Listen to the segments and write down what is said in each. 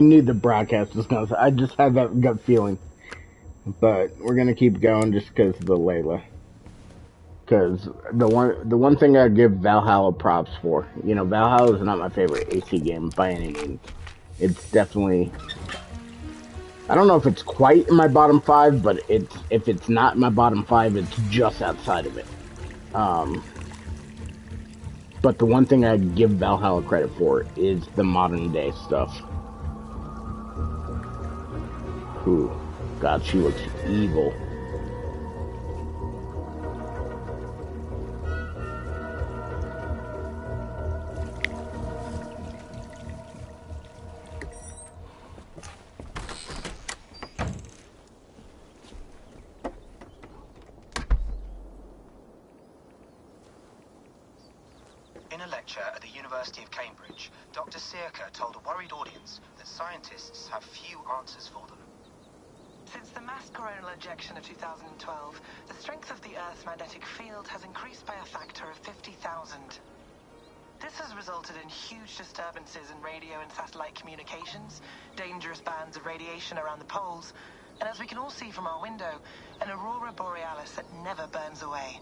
knew the broadcast was gonna. I just had that gut feeling. But we're gonna keep going just because of the Layla. Because the one thing I give Valhalla props for, Valhalla is not my favorite AC game by any means. It's definitely, I don't know if it's quite in my bottom five, but if it's not in my bottom five, it's just outside of it. Um, but the one thing I give Valhalla credit for is the modern day stuff. Who, God, she looks evil. In a lecture at the University of Cambridge, Dr. Sirka told a worried audience that scientists have few answers for them. Since the mass coronal ejection of 2012, the strength of the Earth's magnetic field has increased by a factor of 50,000. This has resulted in huge disturbances in radio and satellite communications, dangerous bands of radiation around the poles, and as we can all see from our window, an aurora borealis that never burns away.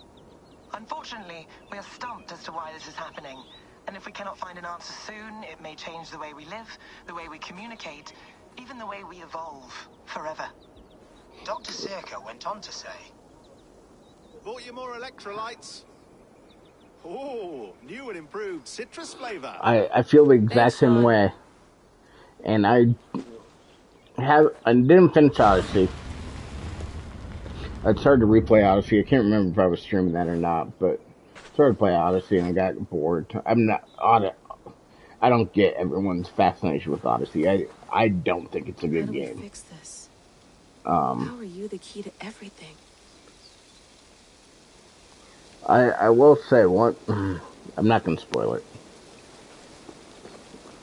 Unfortunately, we are stumped as to why this is happening, and if we cannot find an answer soon, it may change the way we live, the way we communicate, even the way we evolve forever. Dr. Sirka went on to say, "Bought you more electrolytes? Oh, new and improved citrus flavor." I feel the exact same way, and I didn't finish Odyssey. I started to replay Odyssey. I can't remember if I was streaming that or not, but I started to play Odyssey and I got bored. I don't get everyone's fascination with Odyssey. I don't think it's a good game. How do we fix this? How are you the key to everything? I will say one. I'm not gonna spoil it.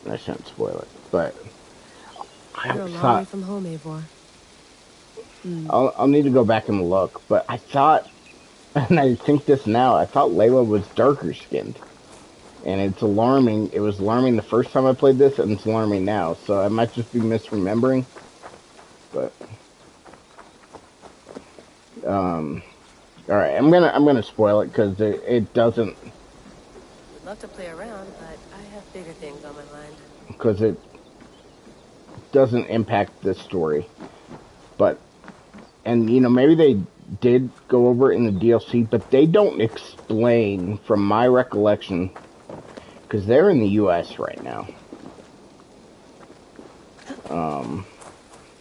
I shouldn't spoil it, but You're a long way from home, Eivor. I'll need to go back and look, but I thought, and I think this now, I thought Layla was darker skinned. And it's alarming. It was alarming the first time I played this, and it's alarming now. So I might just be misremembering. But all right, I'm gonna spoil it because it doesn't. Would love to play around, but I have bigger things on my mind. Because it doesn't impact the story, but maybe they did go over it in the DLC, but they don't explain, from my recollection, because they're in the U.S. right now.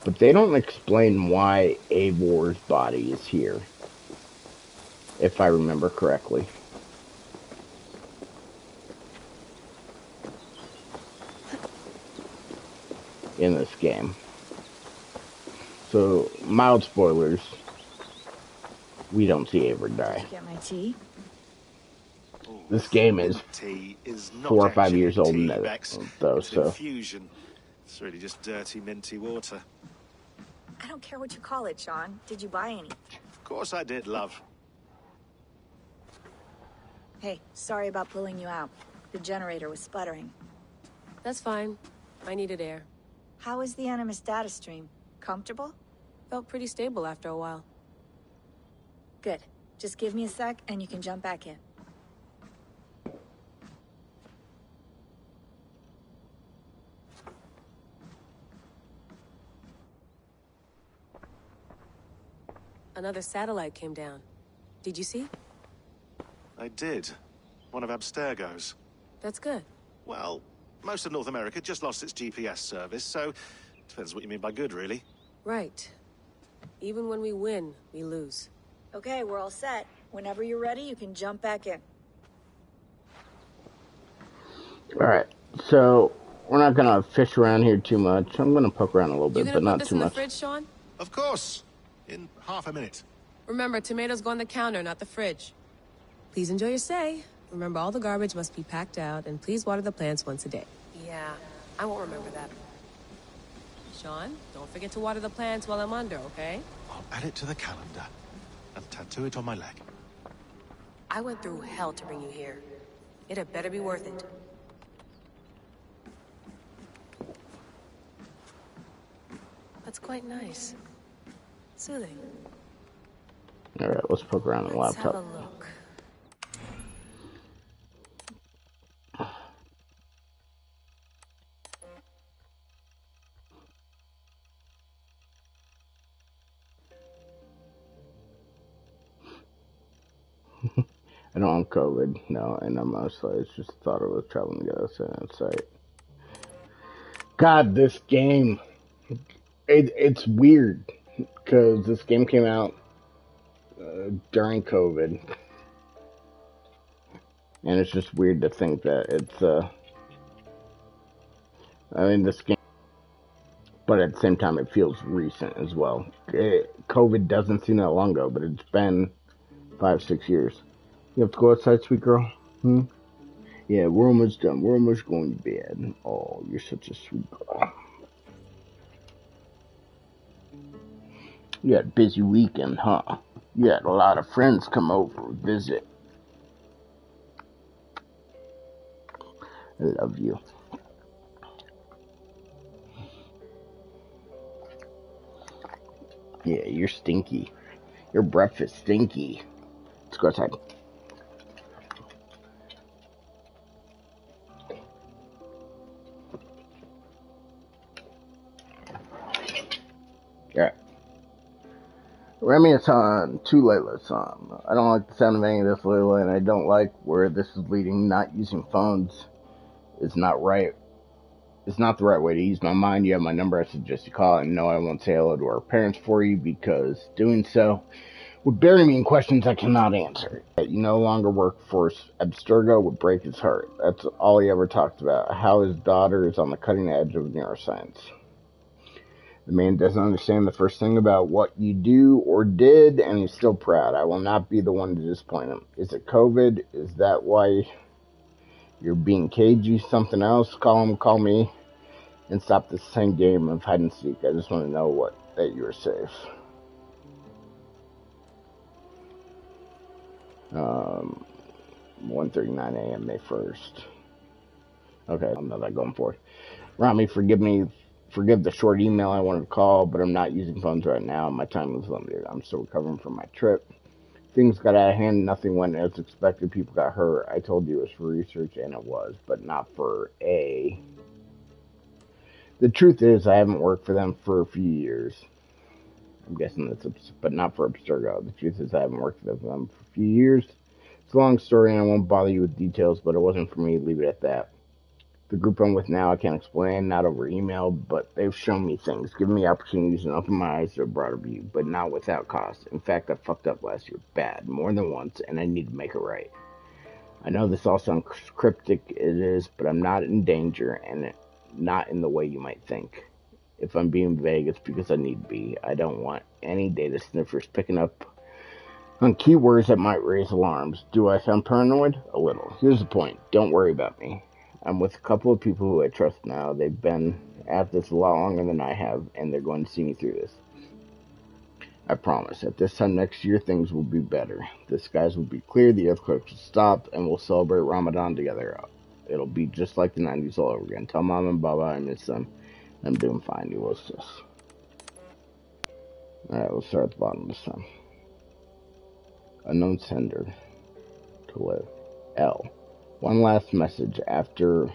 But they don't explain why Eivor's body is here, if I remember correctly. In this game. So, mild spoilers. We don't see Eivor die. Did you get my tea? This game is tea is not 4 or 5 years old tea, now, Bex. though, It's so. infusion. It's really just dirty, minty water. I don't care what you call it, Sean. Did you buy any? Of course I did, love. Hey, sorry about pulling you out. The generator was sputtering. That's fine. I needed air. How is the Animus data stream? Comfortable? Felt pretty stable after a while. Good. Just give me a sec and you can jump back in. Another satellite came down. Did you see? I did. One of Abstergo's. That's good. Well, most of North America just lost its GPS service, so depends what you mean by good, really. Right. Even when we win, we lose. Okay, we're all set. Whenever you're ready, you can jump back in. Alright, so we're not gonna fish around here too much. I'm gonna poke around a little bit, but not too much. You gonna put this in the fridge, Sean? Of course. In half a minute. Remember, tomatoes go on the counter, not the fridge. Please enjoy your stay. Remember, all the garbage must be packed out, and please water the plants once a day. Yeah, I won't remember that. Sean, don't forget to water the plants while I'm under, okay? I'll add it to the calendar and tattoo it on my leg. I went through hell to bring you here. It had better be worth it. That's quite nice. Soothing. Alright, let's poke around on the Let's have laptop. a look. I don't want COVID, no, and I'm mostly, it's just thought I was traveling to go outside. God, this game, it's weird, because this game came out during COVID, and it's just weird to think that it's, this game, but at the same time, it feels recent as well. COVID doesn't seem that long ago, but it's been 5-6 years. You have to go outside, sweet girl? Yeah, we're almost done. We're almost going to bed. Oh, you're such a sweet girl. You had a busy weekend, huh? You had a lot of friends come over and visit. I love you. Yeah, you're stinky. Your breath is stinky. Let's go outside. Alright. Remy a song, two Layla song. I don't like the sound of any of this, Layla, and I don't like where this is leading. Not using phones is not right. It's not the right way to use my mind. You have my number. I suggest you call, and no, I won't say hello to our parents for you, because doing so would bury me in questions I cannot answer. That you no longer work for Abstergo would break his heart. That's all he ever talked about. How his daughter is on the cutting edge of neuroscience. The man doesn't understand the first thing about what you do or did, and he's still proud. I will not be the one to disappoint him. Is it COVID? Is that why you're being cagey? Something else? Call him, call me, and stop this same game of hide and seek. I just want to know that you're safe. 1:39 a.m. May 1st. Okay, I'm not that going for it. Rami, forgive the short email I wanted to call, but I'm not using phones right now. My time is limited. I'm still recovering from my trip. Things got out of hand. Nothing went as expected. People got hurt. I told you it was for research, and it was, but not for a... The truth is, I haven't worked for them for a few years. I'm guessing that's, but not for Abstergo. The truth is, I haven't worked for them for a few years. It's a long story, and I won't bother you with details, but it wasn't for me. Leave it at that. The group I'm with now, I can't explain, not over email, but they've shown me things, given me opportunities, and opened my eyes to a broader view, but not without cost. In fact, I fucked up last year bad, more than once, and I need to make it right. I know this all sounds cryptic, it is, but I'm not in danger, and not in the way you might think. If I'm being vague, it's because I need to be. I don't want any data sniffers picking up on keywords that might raise alarms. Do I sound paranoid? A little. Here's the point. Don't worry about me. I'm with a couple of people who I trust now. They've been at this a lot longer than I have, and they're going to see me through this. I promise. At this time next year, things will be better. The skies will be clear, the earthquakes will stop, and we'll celebrate Ramadan together. It'll be just like the 90s all over again. Tell Mom and Baba I miss them. I'm doing fine. You will sis. Alright, we'll start at the bottom this time. Unknown sender. To live. L. One last message, after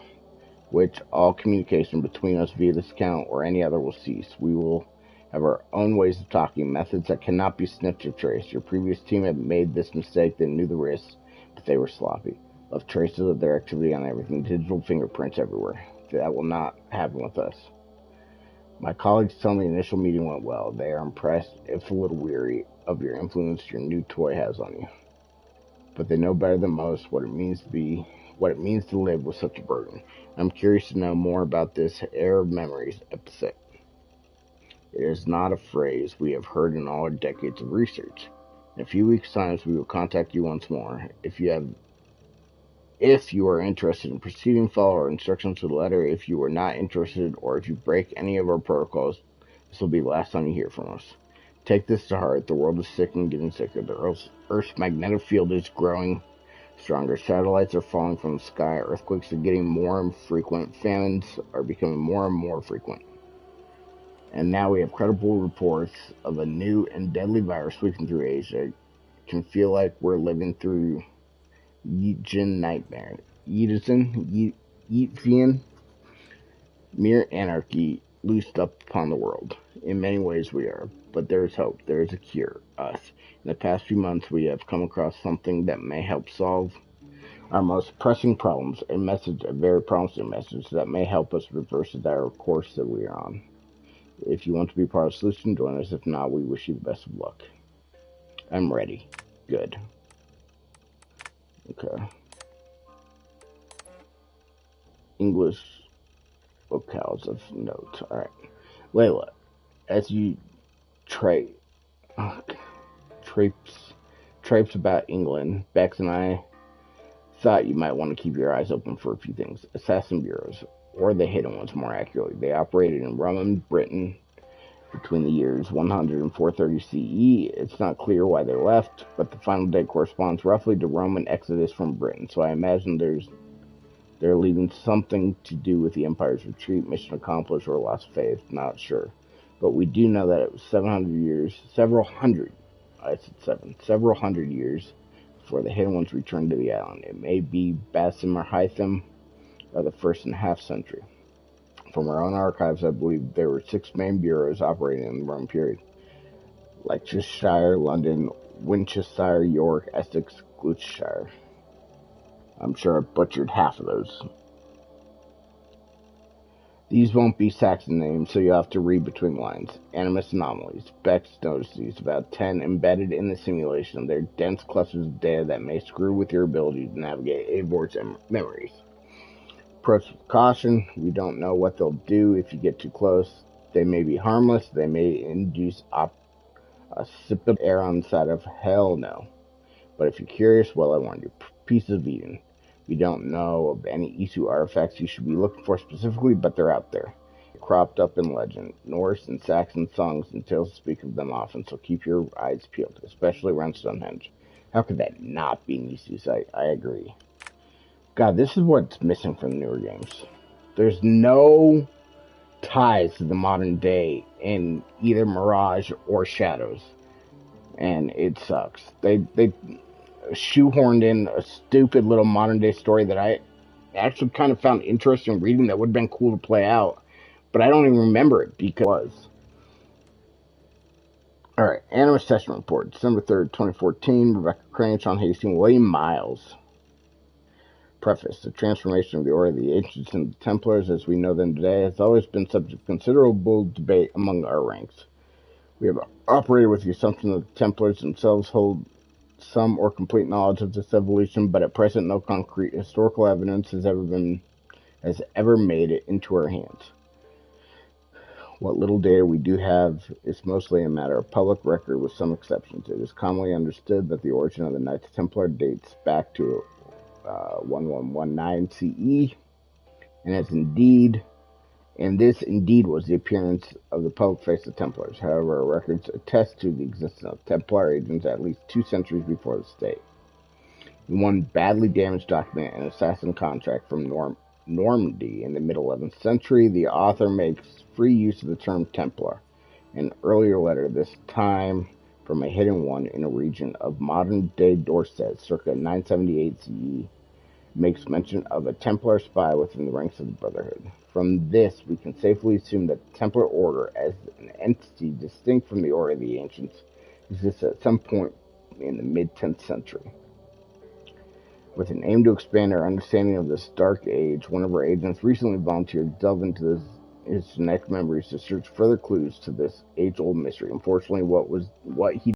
which all communication between us via this account or any other will cease. We will have our own ways of talking, methods that cannot be sniffed or traced. Your previous team had made this mistake. They knew the risks, but they were sloppy. Left traces of their activity on everything, digital fingerprints everywhere. That will not happen with us. My colleagues tell me the initial meeting went well. They are impressed, if a little weary, of your influence your new toy has on you. But they know better than most what it means to live with such a burden. I'm curious to know more about this Air of Memories episode. It is not a phrase we have heard in all our decades of research. In a few weeks' time, we will contact you once more. If you are interested in proceeding, follow our instructions to the letter. If you are not interested, or if you break any of our protocols, this will be the last time you hear from us. Take this to heart. The world is sick and getting sicker. The Earth's magnetic field is growing stronger. Satellites are falling from the sky. Earthquakes are getting more and frequent. Famines are becoming more and more frequent. And now we have credible reports of a new and deadly virus sweeping through Asia. It can feel like we're living through Yeatjian nightmare. Yeatjian, mere anarchy loosed up upon the world. In many ways we are, but there is hope. There is a cure. Us. In the past few months we have come across something that may help solve our most pressing problems. A very promising message that may help us reverse the dire course that we are on. If you want to be part of the solution, join us. If not, we wish you the best of luck. I'm ready. Good. Okay. English locales of note. Alright. Layla, as you traipse about England, Bex and I thought you might want to keep your eyes open for a few things. Assassin bureaus, or the hidden ones more accurately. They operated in Roman Britain between the years 100 and 430 CE. It's not clear why they left, but the final date corresponds roughly to Roman exodus from Britain, so I imagine they're leaving something to do with the Empire's retreat, mission accomplished, or lost faith, not sure. But we do know that it was several hundred years before the hidden ones returned to the island. It may be Basim or Hytham, or the first and a half century. From our own archives, I believe there were 6 main bureaus operating in the Roman period. Leicestershire, London, Winchester, York, Essex, Gloucestershire. I'm sure I butchered half of those. These won't be Saxon names, so you'll have to read between lines. Animus anomalies. Bex noticed these, about 10 embedded in the simulation. They're dense clusters of data that may screw with your ability to navigate Avor's memories. Approach with caution. We don't know what they'll do if you get too close. They may be harmless. They may induce a sip of air on the side of hell no. But if you're curious, well, I warned you. Pieces of Eden. We don't know of any Isu artifacts you should be looking for specifically, but they're out there. They're cropped up in legend. Norse and Saxon songs and tales speak of them often, so keep your eyes peeled, especially around Stonehenge. How could that not be an Isu site? I agree. God, this is what's missing from the newer games. There's no ties to the modern day in either Mirage or Shadows. And it sucks. They shoehorned in a stupid little modern day story that I actually kind of found interesting reading that would have been cool to play out, but I don't even remember it because it was. Alright, Animus Session Report, December 3rd, 2014, Rebecca Crane, Sean Hastings, William Miles. Preface. The transformation of the Order of the Ancients into the Templars as we know them today has always been subject to considerable debate among our ranks. We have operated with the assumption that the Templars themselves hold some or complete knowledge of this evolution, but at present no concrete historical evidence has ever made it into our hands. What little data we do have is mostly a matter of public record with some exceptions. It is commonly understood that the origin of the Knights Templar dates back to 1119 CE, and this indeed was the appearance of the public face of Templars. However, records attest to the existence of Templar agents at least 2 centuries before the state. In one badly damaged document, an assassin contract from Normandy in the mid-11th century, the author makes free use of the term Templar. An earlier letter, this time from a hidden one in a region of modern-day Dorset, circa 978 CE, makes mention of a Templar spy within the ranks of the Brotherhood. From this, we can safely assume that the Templar Order, as an entity distinct from the Order of the Ancients, exists at some point in the mid-10th century. With an aim to expand our understanding of this dark age, one of our agents recently volunteered to delve into his genetic memories to search further clues to this age-old mystery. Unfortunately, what he